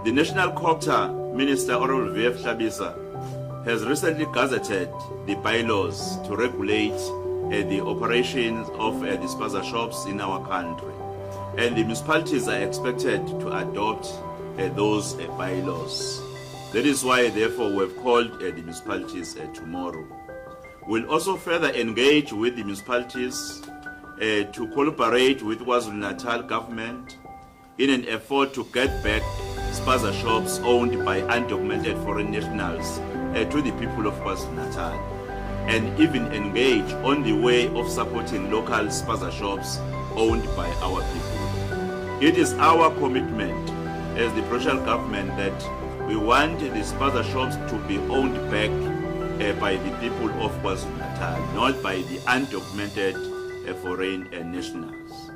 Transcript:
The National Copter Minister Honorable V.F. Hlabisa has recently gazetted the bylaws to regulate the operations of the spaza shops in our country, and the municipalities are expected to adopt those bylaws. That is why, therefore, we have called the municipalities tomorrow. We'll also further engage with the municipalities to collaborate with KwaZulu-Natal government in an effort to get back spaza shops owned by undocumented foreign nationals to the people of KwaZulu-Natal, and even engage on the way of supporting local spaza shops owned by our people. It is our commitment as the provincial government that we want the spaza shops to be owned back by the people of KwaZulu-Natal, not by the undocumented foreign nationals.